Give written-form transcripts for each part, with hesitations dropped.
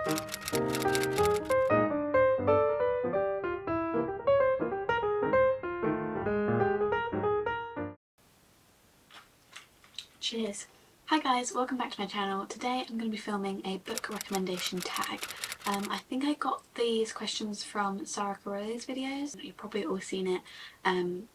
Cheers! Hi guys, welcome back to my channel. Today I'm going to be filming a book recommendation tag. I think I got these questions from Sarah Caroli's videos. You've probably all seen it,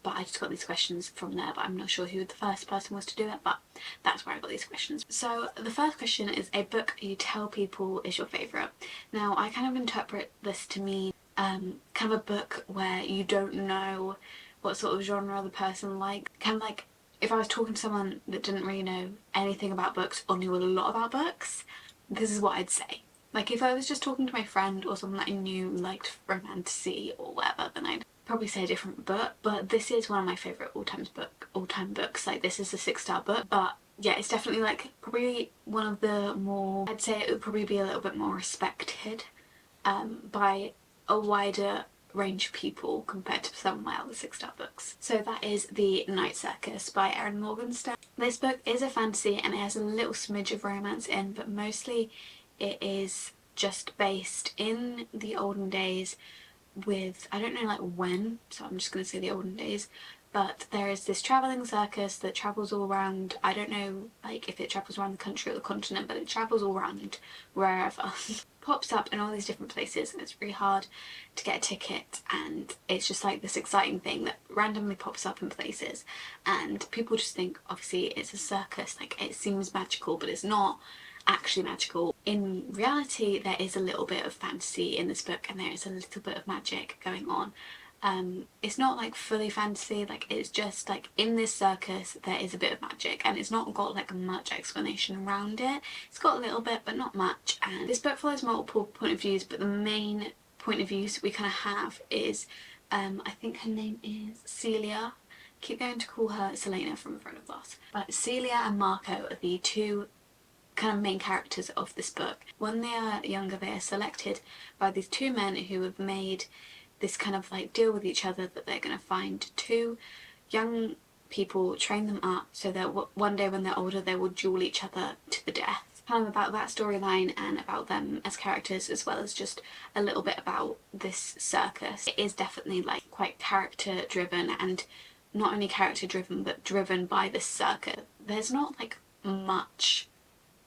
but I just got these questions from there, but I'm not sure who the first person was to do it, but that's where I got these questions. So the first question is a book you tell people is your favourite. Now I kind of interpret this to mean kind of a book where you don't know what sort of genre the person likes. Kind of like if I was talking to someone that didn't really know anything about books or knew a lot about books, this is what I'd say. Like if I was just talking to my friend or someone that I knew liked romantasy or whatever, then I'd probably say a different book. But this is one of my favourite all-time books. Like this is a 6-star book. But yeah, it's definitely like probably one of the more, I'd say it would probably be a little bit more respected by a wider range of people compared to some of my other 6-star books. So that is The Night Circus by Erin Morgenstern. This book is a fantasy and it has a little smidge of romance in, but mostly it is just based in the olden days with, I don't know like when, so I'm just going to say the olden days, but there is this travelling circus that travels all around, I don't know like if it travels around the country or the continent, but it travels all around wherever. Pops up in all these different places and it's really hard to get a ticket, and it's just like this exciting thing that randomly pops up in places and people just think obviously it's a circus, like it seems magical but it's not actually magical. In reality there is a little bit of fantasy in this book and there is a little bit of magic going on. It's not like fully fantasy, like it's just like in this circus there is a bit of magic and it's not got like much explanation around it. It's got a little bit but not much, and this book follows multiple point of views, but the main point of views we kind of have is I think her name is Celia. Keep going to call her Selena from A Friend of Glass. But Celia and Marco are the two kind of main characters of this book. When they are younger they are selected by these two men who have made this kind of like deal with each other that they're going to find two young people, train them up so that one day when they're older they will duel each other to the death. Kind of about that storyline and about them as characters, as well as just a little bit about this circus. It is definitely like quite character driven, and not only character driven but driven by this circus. There's not like much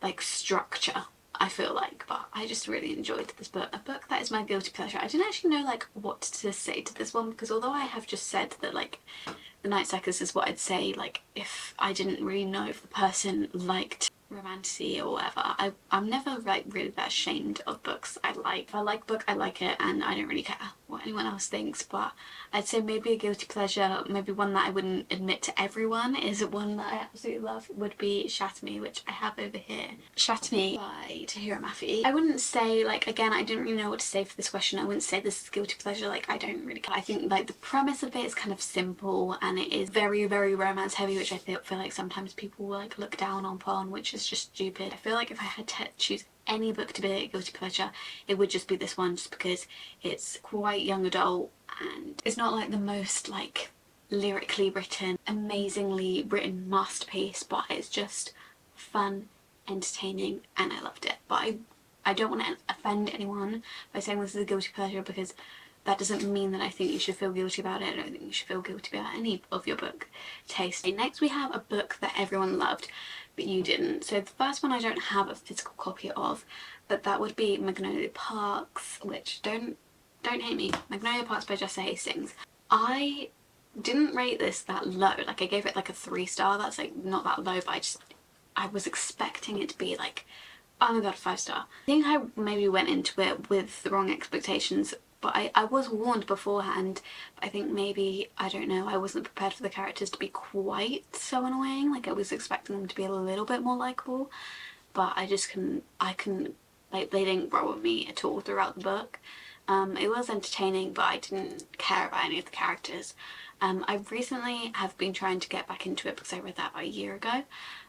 like structure, I feel like, but I just really enjoyed this book. A book that is my guilty pleasure. I didn't actually know like what to say to this one, because although I have just said that like The Night Circus is what I'd say like if I didn't really know if the person liked romantasy or whatever. I'm never like really that ashamed of books I like. If I like a book, I like it and I don't really care what anyone else thinks. But I'd say maybe a guilty pleasure, maybe one that I wouldn't admit to everyone, is one that I absolutely love, would be Shatter Me, which I have over here. Shatter Me by Tahira Mafi. I wouldn't say, like, again, I didn't really know what to say for this question. I wouldn't say this is guilty pleasure, like I don't really care. I think like the premise of it is kind of simple and it is very, very romance heavy, which I feel like sometimes people will like look down upon, which is just stupid. I feel like if I had to choose any book to be a guilty pleasure, it would just be this one, just because it's quite young adult and it's not like the most like lyrically written, amazingly written masterpiece, but it's just fun, entertaining, and I loved it. But I don't want to offend anyone by saying this is a guilty pleasure, because that doesn't mean that I think you should feel guilty about it. I don't think you should feel guilty about any of your book taste. Next we have a book that everyone loved but you didn't. So the first one I don't have a physical copy of, but that would be Magnolia Parks, which don't hate me, Magnolia Parks by Jessa Hastings. I didn't rate this that low, like I gave it like a 3-star. That's like not that low, but I was expecting it to be like, oh my god, 5-star. I think I maybe went into it with the wrong expectations, but I was warned beforehand. But I think maybe, I don't know, I wasn't prepared for the characters to be quite so annoying. Like I was expecting them to be a little bit more likeable, but I couldn't, like they didn't grow on me at all throughout the book. It was entertaining, but I didn't care about any of the characters. I recently have been trying to get back into it because I read that about a year ago.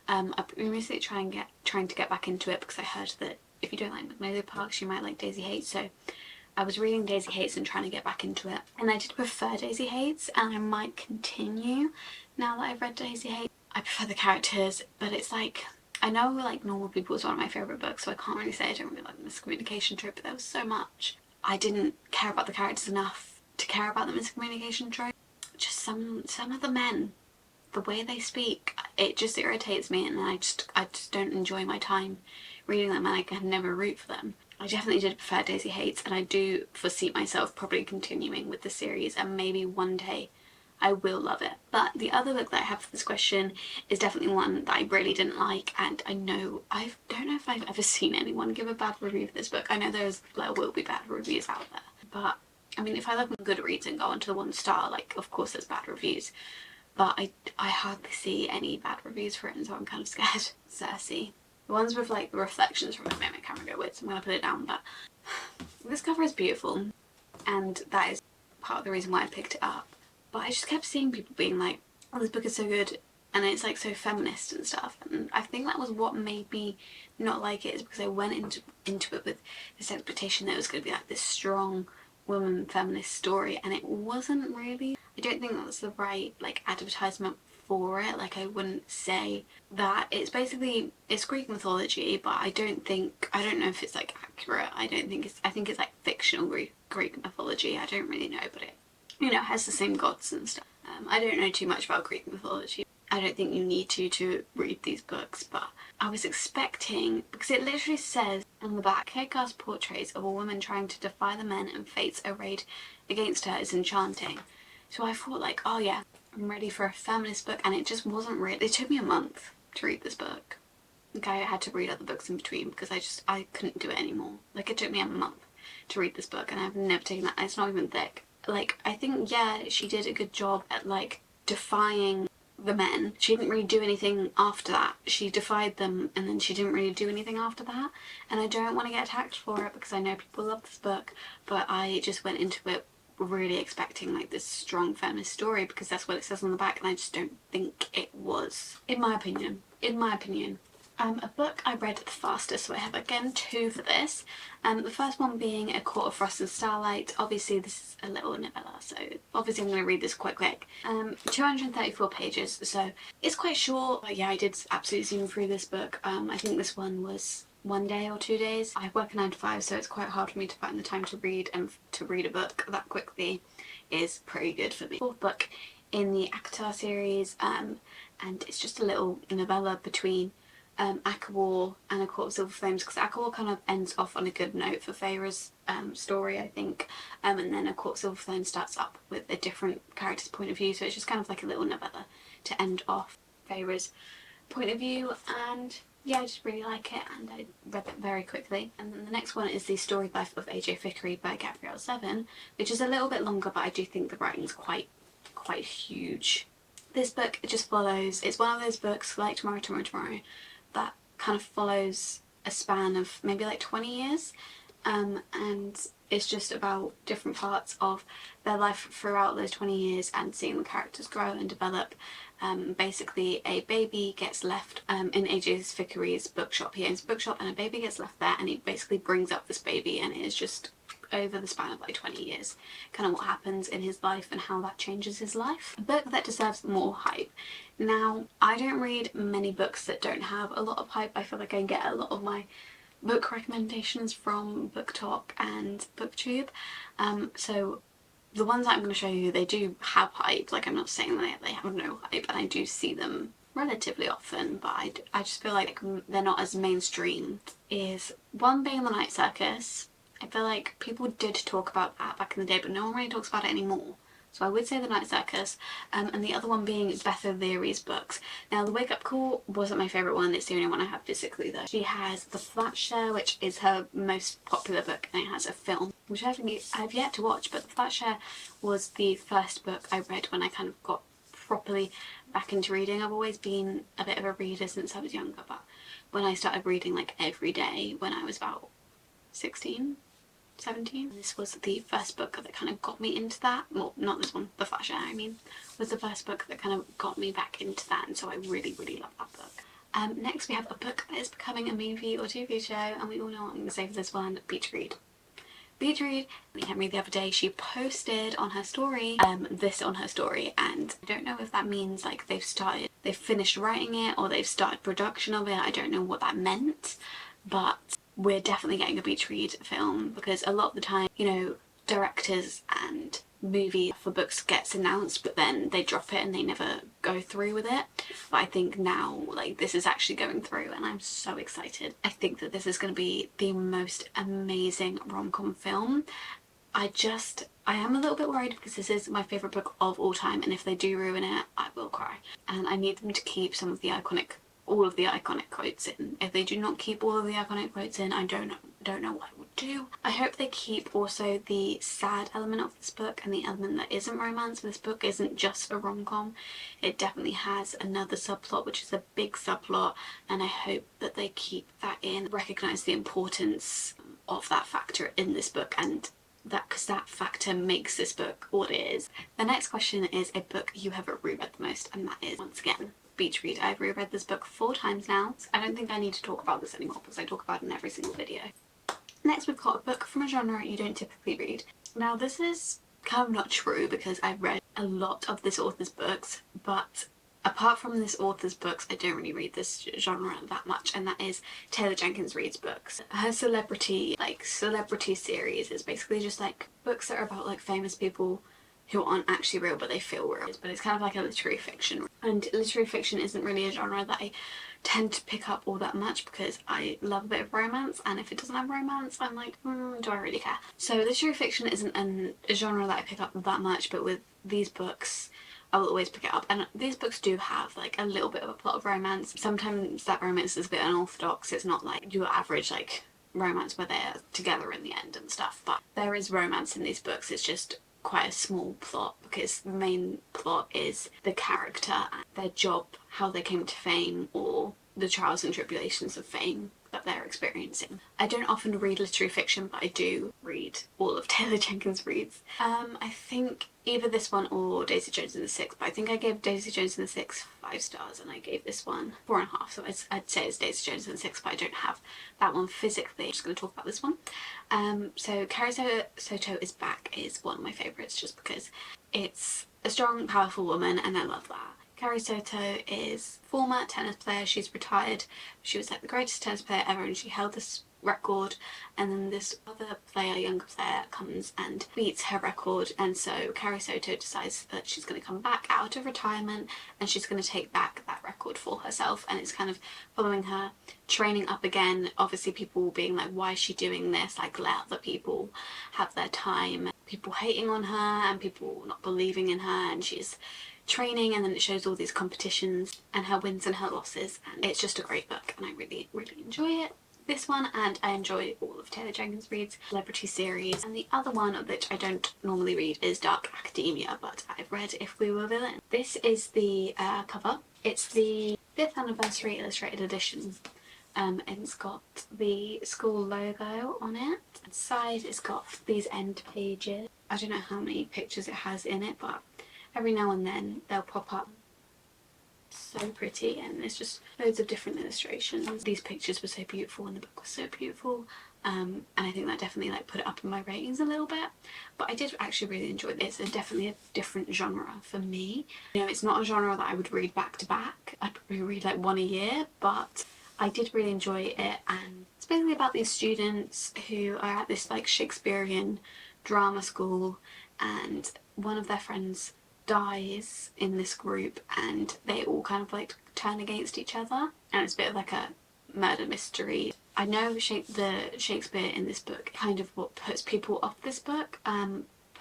I've been recently trying to get back into it because I heard that if you don't like Magnolia Parks, you might like Daisy Hates. So I was reading Daisy Hates and trying to get back into it, and I did prefer Daisy Hates, and I might continue now that I've read Daisy Hates. I prefer the characters, but it's like I know like Normal People is one of my favourite books, so I can't really say I don't really like the miscommunication trope, but there was so much. I didn't care about the characters enough to care about the miscommunication trope. Just some of the men, the way they speak, it just irritates me, and I just don't enjoy my time reading them, and I can never root for them. I definitely did prefer Daisy Hates, and I do foresee myself probably continuing with the series, and maybe one day I will love it. But the other book that I have for this question is definitely one that I really didn't like, and I don't know if I've ever seen anyone give a bad review for this book. I know there will be bad reviews out there, but I mean, if I look on Goodreads and go onto the 1-star, like, of course there's bad reviews, but I hardly see any bad reviews for it, and so I'm kind of scared. Cersei. The ones with like the reflections from it make my camera go weird, so I'm gonna put it down, but this cover is beautiful, and that is part of the reason why I picked it up. But I just kept seeing people being like, oh, this book is so good, and it's like so feminist and stuff, and I think that was what made me not like it, is because I went into it with this expectation that it was going to be like this strong woman feminist story, and it wasn't really. I don't think that's the right like advertisement for it. Like, I wouldn't say that. It's Greek mythology, but I don't know if it's like accurate. I think it's like fictional Greek mythology. I don't really know, but it, you know, has the same gods and stuff. I don't know too much about Greek mythology. I don't think you need to read these books, but I was expecting, because it literally says on the back, kick-ass portraits of a woman trying to defy the men and fates arrayed against her is enchanting. So I thought like, oh yeah, I'm ready for a feminist book, and it just wasn't really. It took me a month to read this book. Like, I had to read other books in between because I couldn't do it anymore. Like, it took me a month to read this book, and I've never taken that. It's not even thick. Like, I think, yeah, she did a good job at like defying the men. She didn't really do anything after that. She defied them, and then she didn't really do anything after that, and I don't want to get attacked for it because I know people love this book, but I just went into it really expecting like this strong feminist story because that's what it says on the back, and I just don't think it was, in my opinion. A book I read the fastest, so I have again 2 for this. The first one being A Court of Frost and Starlight. Obviously this is a little novella, so obviously I'm going to read this quite quick. 234 pages, so it's quite short, but yeah, I did absolutely zoom through this book. I think this one was 1 day or 2 days. I work a 9 to 5, so it's quite hard for me to find the time to read, and to read a book that quickly is pretty good for me. 4th book in the ACOTAR series, and it's just a little novella between War and A Court of Silver Flames, because War kind of ends off on a good note for Feyre's story, I think, and then A Court of Silver Flames starts up with a different character's point of view, so it's just kind of like a little novella to end off Feyre's point of view, and yeah, I just really like it, and I read it very quickly. And then the next one is The Story Life of AJ Vickery by Gabrielle Zevin, which is a little bit longer, but I do think the writing's quite huge. This book just follows, it's one of those books like Tomorrow, that kind of follows a span of maybe like 20 years, and it's just about different parts of their life throughout those 20 years and seeing the characters grow and develop. Basically a baby gets left in AJ Vickery's bookshop. He owns a bookshop, and a baby gets left there, and he basically brings up this baby, and it is just over the span of like 20 years kind of what happens in his life and how that changes his life. A book that deserves more hype. Now, I don't read many books that don't have a lot of hype. I feel like I get a lot of my book recommendations from BookTok and BookTube, so the ones that I'm going to show you, they do have hype. Like, I'm not saying that they have no hype, and I do see them relatively often, but I just feel like they're not as mainstream. Is one being The Night Circus. I feel like people did talk about that back in the day, but no one really talks about it anymore. So I would say The Night Circus, and the other one being Beth O'Leary's books. Now, The Wake Up Call wasn't my favourite one. It's the only one I have physically though. She has The Flat Share, which is her most popular book, and it has a film, which I've yet to watch, but The Flat Share was the first book I read when I kind of got properly back into reading. I've always been a bit of a reader since I was younger, but when I started reading like every day when I was about 16, 17. This was the first book that kind of got me into that. Well, not this one, The Flat Share, I mean, was the first book that kind of got me back into that, and so I really love that book. Next we have a book that is becoming a movie or TV show, and we all know what I'm going to say for this one, Beach Read. beach read. Henry the other day, she posted on her story this on her story, and I don't know if that means like they've finished writing it or they've started production of it. I don't know what that meant, but we're definitely getting a beach read film, because a lot of the time, you know, directors and movie for books gets announced but then they drop it and they never go through with it. But I think now, like, this is actually going through and I'm so excited. I think that this is going to be the most amazing rom-com film. I am a little bit worried because this is my favourite book of all time, and if they do ruin it, I will cry. And I need them to keep all of the iconic quotes in. If they do not keep all of the iconic quotes in, I don't know what I would do. I hope they keep also the sad element of this book and the element that isn't romance. This book isn't just a rom-com. It definitely has another subplot, which is a big subplot, and I hope that they keep that in, recognise the importance of that factor in this book, and because that factor makes this book what it is. The next question is a book you have reread the most, and that is, once again, beach read. I've reread this book 4 times now. I don't think I need to talk about this anymore because I talk about it in every single video. Next, we've got a book from a genre you don't typically read. Now, this is kind of not true because I've read a lot of this author's books, but apart from this author's books, I don't really read this genre that much, and that is Taylor Jenkins Reid's books. Her celebrity series is basically just like books that are about like famous people who aren't actually real but they feel real. But it's kind of like a literary fiction. And literary fiction isn't really a genre that I tend to pick up all that much because I love a bit of romance, and if it doesn't have romance, I'm like, do I really care? So literary fiction isn't a genre that I pick up that much, but with these books, I will always pick it up. And these books do have like a little bit of a plot of romance. Sometimes that romance is a bit unorthodox. It's not like your average like romance where they're together in the end and stuff, but there is romance in these books. It's just quite a small plot because the main plot is the character and their job, how they came to fame, or the trials and tribulations of fame that they're experiencing. I don't often read literary fiction, but I do read all of Taylor Jenkins Reid's. I think either this one or Daisy Jones and the Six, but I think I gave Daisy Jones and the Six 5 stars and I gave this one 4.5, so I'd say it's Daisy Jones and the Six, but I don't have that one physically. I'm just going to talk about this one. So Carrie Soto is Back is one of my favourites just because it's a strong, powerful woman and I love that. Carrie Soto is a former tennis player. She's retired. She was like the greatest tennis player ever and she held this record, and then this other player, younger player, comes and beats her record, and so Carrie Soto decides that she's going to come back out of retirement and she's going to take back that record for herself, and it's kind of following her training up again. Obviously people being like, why is she doing this, like let other people have their time, people hating on her and people not believing in her, and she's training, and then it shows all these competitions and her wins and her losses, and it's just a great book and I really enjoy it. This one, and I enjoy all of Taylor Jenkins Reid's celebrity series, and the other one of which I don't normally read is Dark Academia, but I've read If We Were Villains. This is the cover. It's the 5th anniversary illustrated edition, and it's got the school logo on it. Inside it's got these end pages. I don't know how many pictures it has in it, but every now and then they'll pop up. So pretty, and there's just loads of different illustrations. These pictures were so beautiful and the book was so beautiful, and I think that definitely like put it up in my ratings a little bit, but I did actually really enjoy it. It's definitely a different genre for me. You know, it's not a genre that I would read back to back. I'd probably read like one a year, but I did really enjoy it, and it's basically about these students who are at this like Shakespearean drama school, and one of their friends dies in this group and they all kind of like turn against each other, and it's a bit of like a murder mystery. I know the Shakespeare in this book kind of what puts people off this book.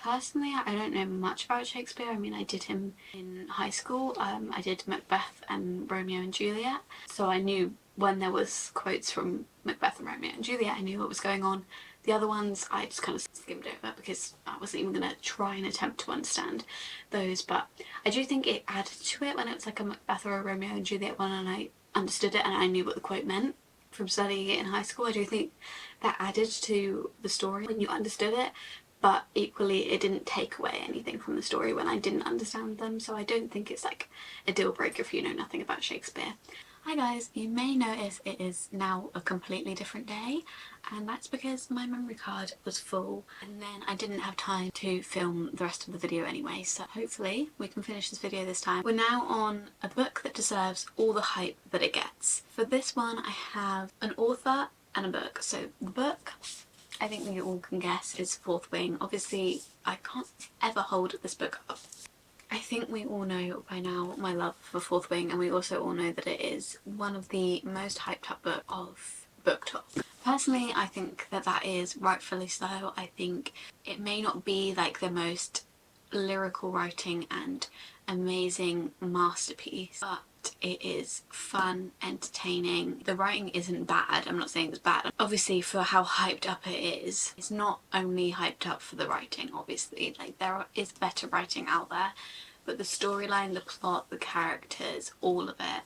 Personally, I don't know much about Shakespeare. I mean, I did him in high school. I did Macbeth and Romeo and Juliet, so I knew when there was quotes from Macbeth and Romeo and Juliet, I knew what was going on. The other ones I just kind of skimmed over because I wasn't even going to try and attempt to understand those, but I do think it added to it when it was like a Macbeth or a Romeo and Juliet one and I understood it and I knew what the quote meant from studying it in high school. I do think that added to the story when you understood it, but equally it didn't take away anything from the story when I didn't understand them, so I don't think it's like a deal breaker if you know nothing about Shakespeare. Hi guys, you may notice it is now a completely different day, and that's because my memory card was full and then I didn't have time to film the rest of the video anyway, so hopefully we can finish this video this time. We're now on a book that deserves all the hype that it gets. For this one I have an author and a book. So the book, I think we all can guess, is Fourth Wing. Obviously I can't ever hold this book up. I think we all know by now my love for Fourth Wing, and we also all know that it is one of the most hyped up books of BookTok. Personally, I think that that is rightfully so. I think it may not be like the most lyrical writing and amazing masterpiece, but it is fun, entertaining. The writing isn't bad, I'm not saying it's bad. Obviously for how hyped up it is, it's not only hyped up for the writing, obviously, like there is better writing out there, but the storyline, the plot, the characters, all of it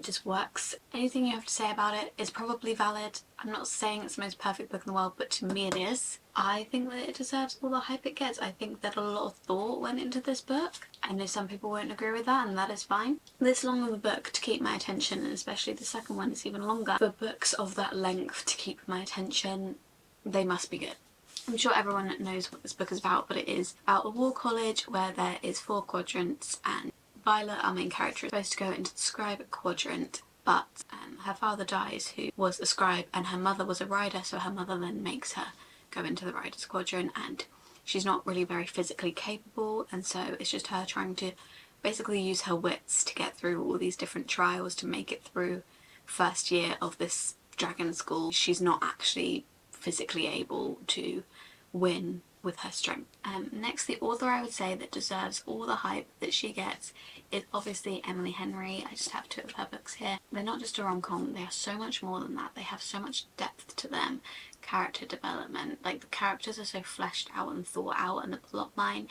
just works. Anything you have to say about it is probably valid. I'm not saying it's the most perfect book in the world, but to me it is. I think that it deserves all the hype it gets. I think that a lot of thought went into this book. I know some people won't agree with that, and that is fine. This long of a book to keep my attention, and especially the second one is even longer. For books of that length to keep my attention, they must be good. I'm sure everyone knows what this book is about, but it is about a war college where there is 4 quadrants, and Violet, our main character, is supposed to go into the scribe quadrant, but her father dies, who was a scribe, and her mother was a rider, so her mother then makes her go into the rider's quadrant, and she's not really very physically capable, and so it's just her trying to basically use her wits to get through all these different trials to make it through first year of this dragon school. She's not actually physically able to win with her strength. Next, the author I would say that deserves all the hype that she gets is obviously Emily Henry. I just have 2 of her books here. They're not just a rom-com, they are so much more than that. They have so much depth to them, character development, like the characters are so fleshed out and thought out, and the plot line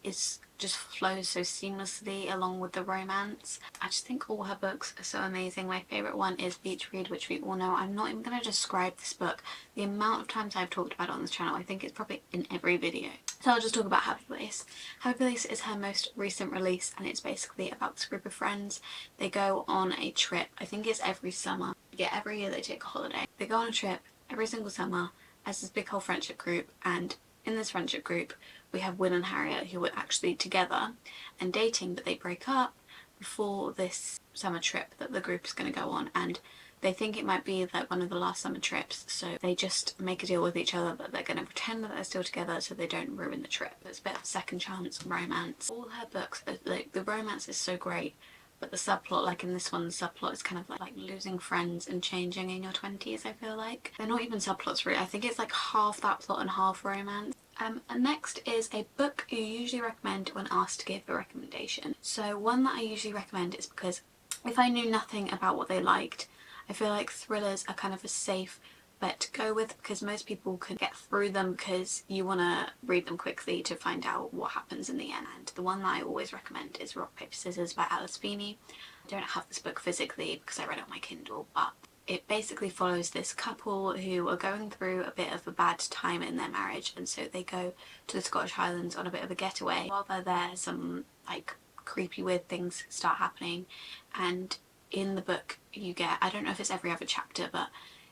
is just flows so seamlessly along with the romance. I just think all her books are so amazing. My favourite one is Beach Read, which we all know. I'm not even going to describe this book. The amount of times I've talked about it on this channel, I think it's probably in every video. So I'll just talk about Happy Place. Happy Place is her most recent release, and it's basically about this group of friends. They go on a trip. I think it's every summer. Yeah, every year they take a holiday. They go on a trip every single summer as this big whole friendship group, and in this friendship group we have Will and Harriet, who were actually together and dating, but they break up before this summer trip that the group is going to go on, and they think it might be like one of the last summer trips, so they just make a deal with each other that they're going to pretend that they're still together so they don't ruin the trip. It's a bit of second chance romance. All her books, like the romance is so great, but the subplot, like in this one, the subplot is kind of like losing friends and changing in your 20s, I feel like. They're not even subplots really, I think it's like half that plot and half romance. And next is a book you usually recommend when asked to give a recommendation. So one that I usually recommend is because if I knew nothing about what they liked, I feel like thrillers are kind of a safe bet to go with, because most people can get through them because you want to read them quickly to find out what happens in the end. And the one that I always recommend is Rock Paper Scissors by Alice Feeney. I don't have this book physically because I read it on my Kindle, but it basically follows this couple who are going through a bit of a bad time in their marriage, and so they go to the Scottish Highlands on a bit of a getaway. While they're there, some like creepy weird things start happening, and in the book you get, I don't know if it's every other chapter, but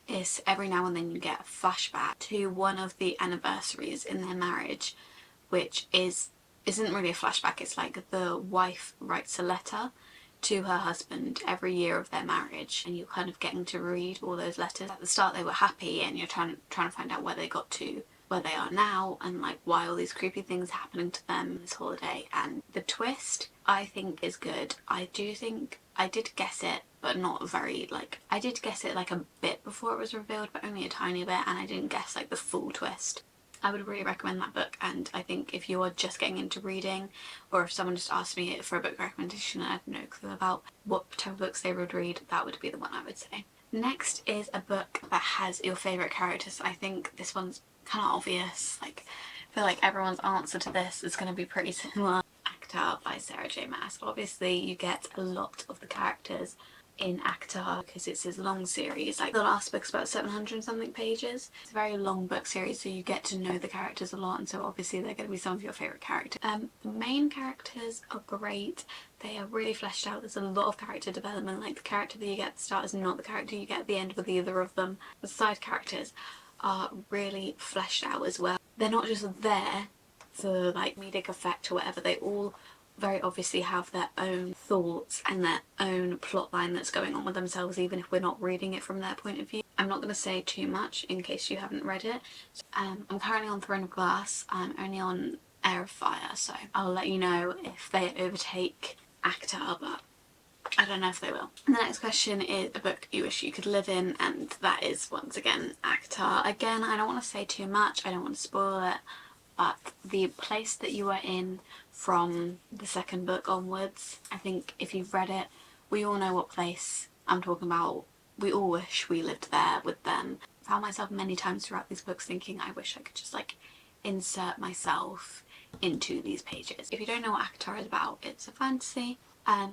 it's every now and then you get a flashback to one of the anniversaries in their marriage, which isn't really a flashback, it's like the wife writes a letter to her husband every year of their marriage, and you're kind of getting to read all those letters. At the start they were happy, and you're trying to find out where they got to, where they are now, and like why all these creepy things are happening to them this holiday. And the twist I think is good. I do think I did guess it, but not very, like, I did guess it like a bit before it was revealed, but only a tiny bit, and I didn't guess like the full twist. I would really recommend that book, and I think if you are just getting into reading, or if someone just asked me for a book recommendation and I have no clue about what type of books they would read, that would be the one I would say. Next is a book that has your favourite characters. I think this one's kind of obvious, like I feel like everyone's answer to this is going to be pretty similar. ACTA by Sarah J Maas. Obviously you get a lot of the characters in ACTA because it's his long series. Like the last book's about 700 and something pages. It's a very long book series, so you get to know the characters a lot, and so obviously they're going to be some of your favourite characters. The main characters are great. They are really fleshed out. There's a lot of character development. Like, the character that you get at the start is not the character you get at the end with either of them. The side characters are really fleshed out as well. They're not just there for like comedic effect or whatever. They all very obviously have their own thoughts and their own plot line that's going on with themselves, even if we're not reading it from their point of view. I'm not going to say too much in case you haven't read it. I'm currently on Throne of Glass. I'm only on Heir of Fire, so I'll let you know if they overtake ACTA, but I don't know if they will. And the next question is a book you wish you could live in, and that is once again ACTA. Again, I don't want to say too much, I don't want to spoil it, but the place that you are in from the second book onwards, I think if you've read it, we all know what place I'm talking about. We all wish we lived there with them. I found myself many times throughout these books thinking I wish I could just like insert myself into these pages. If you don't know what ACTA is about, it's a fantasy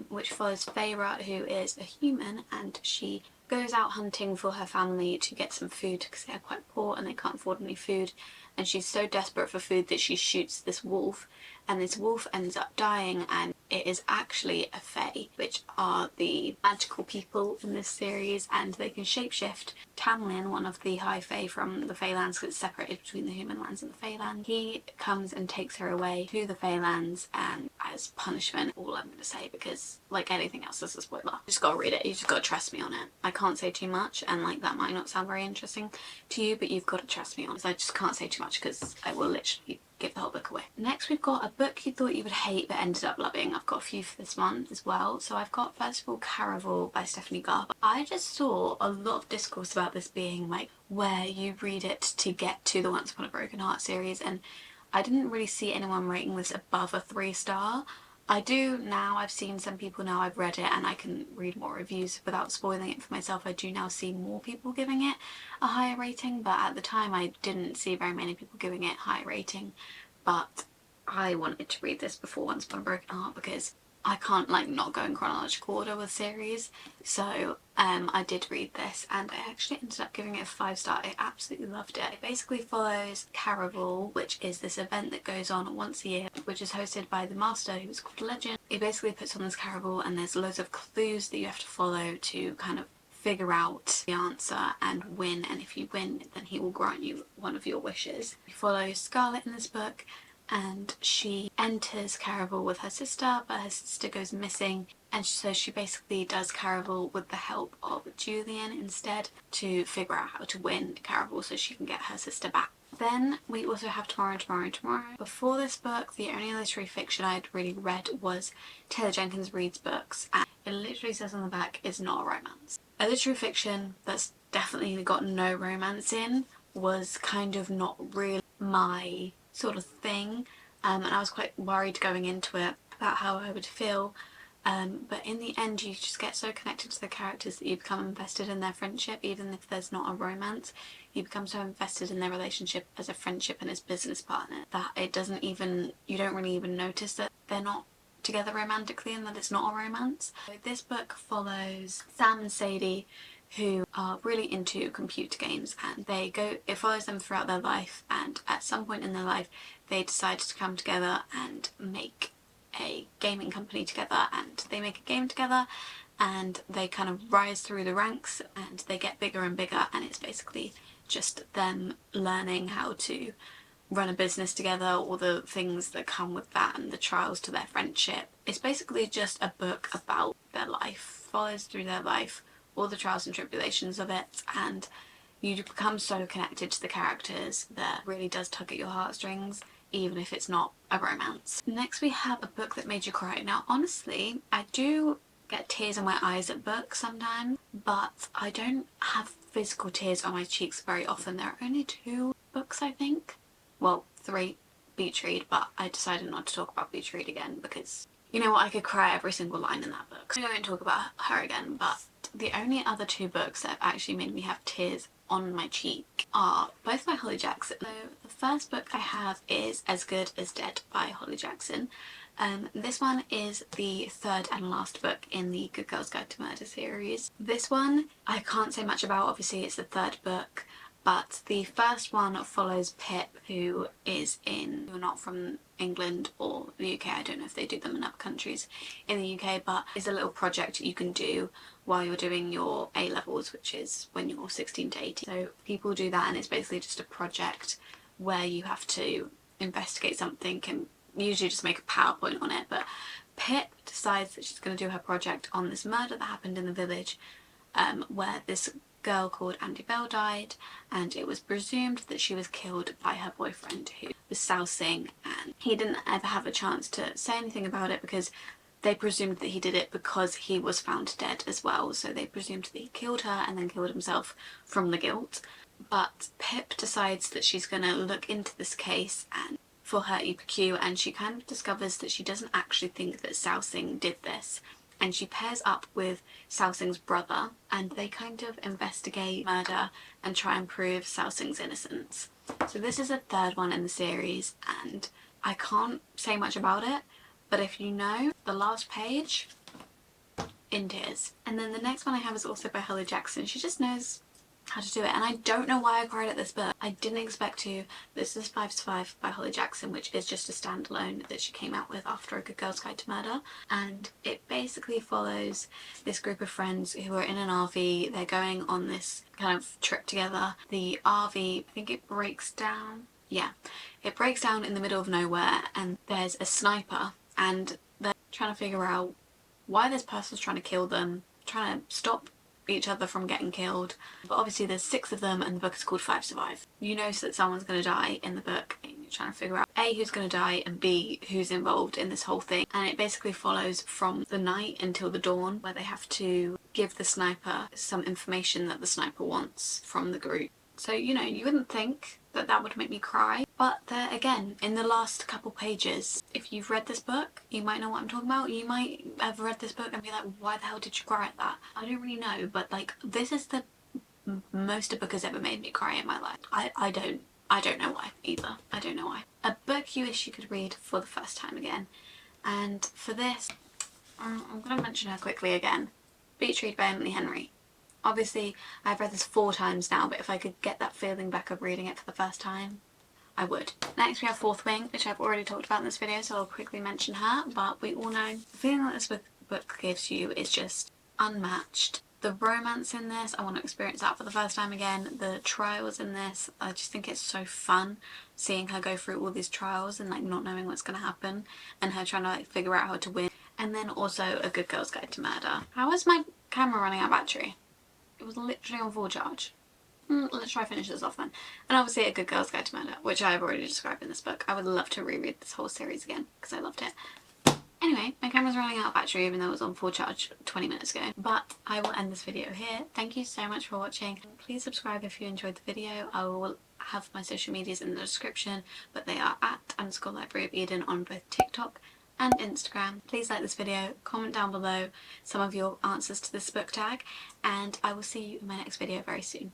which follows Feyre, who is a human, and she goes out hunting for her family to get some food because they are quite poor and they can't afford any food, and she's so desperate for food that she shoots this wolf, and this wolf ends up dying, and it is actually a Fae, which are the magical people in this series, and they can shapeshift. Tamlin, one of the High Fae from the Feylands, because it's separated between the human lands and the Feylands, he comes and takes her away to the Feylands, and as punishment, all I'm going to say, because like anything else is a spoiler. You just gotta read it, you just gotta trust me on it. I can't say too much, and like that might not sound very interesting to you, but you've got to trust me on it. I just can't say too much because I will literally give the whole book away. Next we've got a book you thought you would hate but ended up loving. I've got a few for this month as well. So I've got first of all Caraval by Stephanie Garber. I just saw a lot of discourse about this being like where you read it to get to the Once Upon a Broken Heart series, and I didn't really see anyone rating this above a 3-star. I do now, I've seen some people now, I've read it and I can read more reviews without spoiling it for myself. I do now see more people giving it a higher rating, but at the time I didn't see very many people giving it high rating. But I wanted to read this before Once Upon a Broken Heart because I can't like not go in chronological order with series, so I did read this and I actually ended up giving it a 5-star. I absolutely loved it. It basically follows Caraval, which is this event that goes on once a year, which is hosted by the master, who's called Legend. He basically puts on this Caraval and there's loads of clues that you have to follow to kind of figure out the answer and win, and if you win then he will grant you one of your wishes. You follow Scarlet in this book, and she enters Caraval with her sister, but her sister goes missing, and so she basically does Caraval with the help of Julian instead to figure out how to win Caraval so she can get her sister back. Then we also have Tomorrow. Before this book, the only literary fiction I'd really read was Taylor Jenkins Reid's books, and it literally says on the back, it's not a romance. A literary fiction that's definitely got no romance in was kind of not really my sort of thing, and I was quite worried going into it about how I would feel, but in the end you just get so connected to the characters that you become invested in their friendship. Even if there's not a romance, you become so invested in their relationship as a friendship and as business partner that it doesn't even, you don't really even notice that they're not together romantically and that it's not a romance. So this book follows Sam and Sadie, who are really into computer games, and it follows them throughout their life, and at some point in their life they decide to come together and make a gaming company together, and they make a game together and they kind of rise through the ranks and they get bigger and bigger, and it's basically just them learning how to run a business together, all the things that come with that and the trials to their friendship. It's basically just a book about their life, follows through their life, all the trials and tribulations of it, and you become so connected to the characters that really does tug at your heartstrings, even if it's not a romance. Next we have a book that made you cry. Now honestly, I do get tears in my eyes at books sometimes, but I don't have physical tears on my cheeks very often. There are only 2 books I think, well 3, Beach Read, but I decided not to talk about Beach Read again because you know what, I could cry every single line in that book. I won't talk about her again, but the only other 2 books that have actually made me have tears on my cheek are both by Holly Jackson. So the first book I have is As Good as Dead by Holly Jackson. This one is the 3rd and last book in the Good Girls Guide to Murder series. This one I can't say much about, obviously it's the 3rd book. But the first one follows Pip, who you're not from England or the UK, I don't know if they do them in other countries in the UK, but it's a little project you can do while you're doing your A-levels, which is when you're 16 to 18. So people do that, and it's basically just a project where you have to investigate something and usually just make a PowerPoint on it. But Pip decides that she's going to do her project on this murder that happened in the village, where this girl called Andy Bell died, and it was presumed that she was killed by her boyfriend, who was sousing, and he didn't ever have a chance to say anything about it because they presumed that he did it because he was found dead as well. So they presumed that he killed her and then killed himself from the guilt. But Pip decides that she's going to look into this case and for her EPQ, and she kind of discovers that she doesn't actually think that Sousing did this. And she pairs up with Sousing's brother, and they kind of investigate murder and try and prove Sousing's innocence. So this is a third one in the series, and I can't say much about it, but if you know, the last page, in tears. And then the next one I have is also by Holly Jackson. She just knows how to do it, and I don't know why I cried at this book. I didn't expect to. This is 5 to 5 by Holly Jackson, which is just a standalone that she came out with after A Good Girl's Guide to Murder, and it basically follows this group of friends who are in an RV. They're going on this kind of trip together. The RV, I think it breaks down. Yeah, it breaks down in the middle of nowhere, and there's a sniper, and they're trying to figure out why this person's trying to kill them, trying to stop each other from getting killed. But obviously there's 6 of them, and the book is called 5 Survive. You know that someone's going to die in the book, and you're trying to figure out A, who's going to die, and B, who's involved in this whole thing. And it basically follows from the night until the dawn, where they have to give the sniper some information that the sniper wants from the group. So, you know, you wouldn't think that that would make me cry, but there again, in the last couple pages, if you've read this book, you might know what I'm talking about. You might have read this book and be like, why the hell did you cry at that? I don't really know, but like, this is the most a book has ever made me cry in my life. I don't know why either. I don't know why. A book you wish you could read for the first time again. And for this, I'm going to mention her quickly again. Beach Read by Emily Henry. Obviously, I've read this 4 times now, but if I could get that feeling back of reading it for the first time, I would. Next we have Fourth Wing, which I've already talked about in this video, so I'll quickly mention her, but we all know the feeling that this book gives you is just unmatched. The romance in this, I want to experience that for the first time again. The trials in this, I just think it's so fun seeing her go through all these trials and like not knowing what's going to happen, and her trying to like figure out how to win. And then also A Good Girl's Guide to Murder. How is my camera running out of battery? It was literally on full charge. Let's try finish this off then. And obviously A Good Girl's Guide to Murder, which I've already described in this book. I would love to reread this whole series again because I loved it. Anyway, my camera's running out of battery even though it was on full charge 20 minutes ago. But I will end this video here. Thank you so much for watching. Please subscribe if you enjoyed the video. I will have my social medias in the description, but they are at _libraryofeden on both TikTok and Instagram. Please like this video, comment down below some of your answers to this book tag, and I will see you in my next video very soon.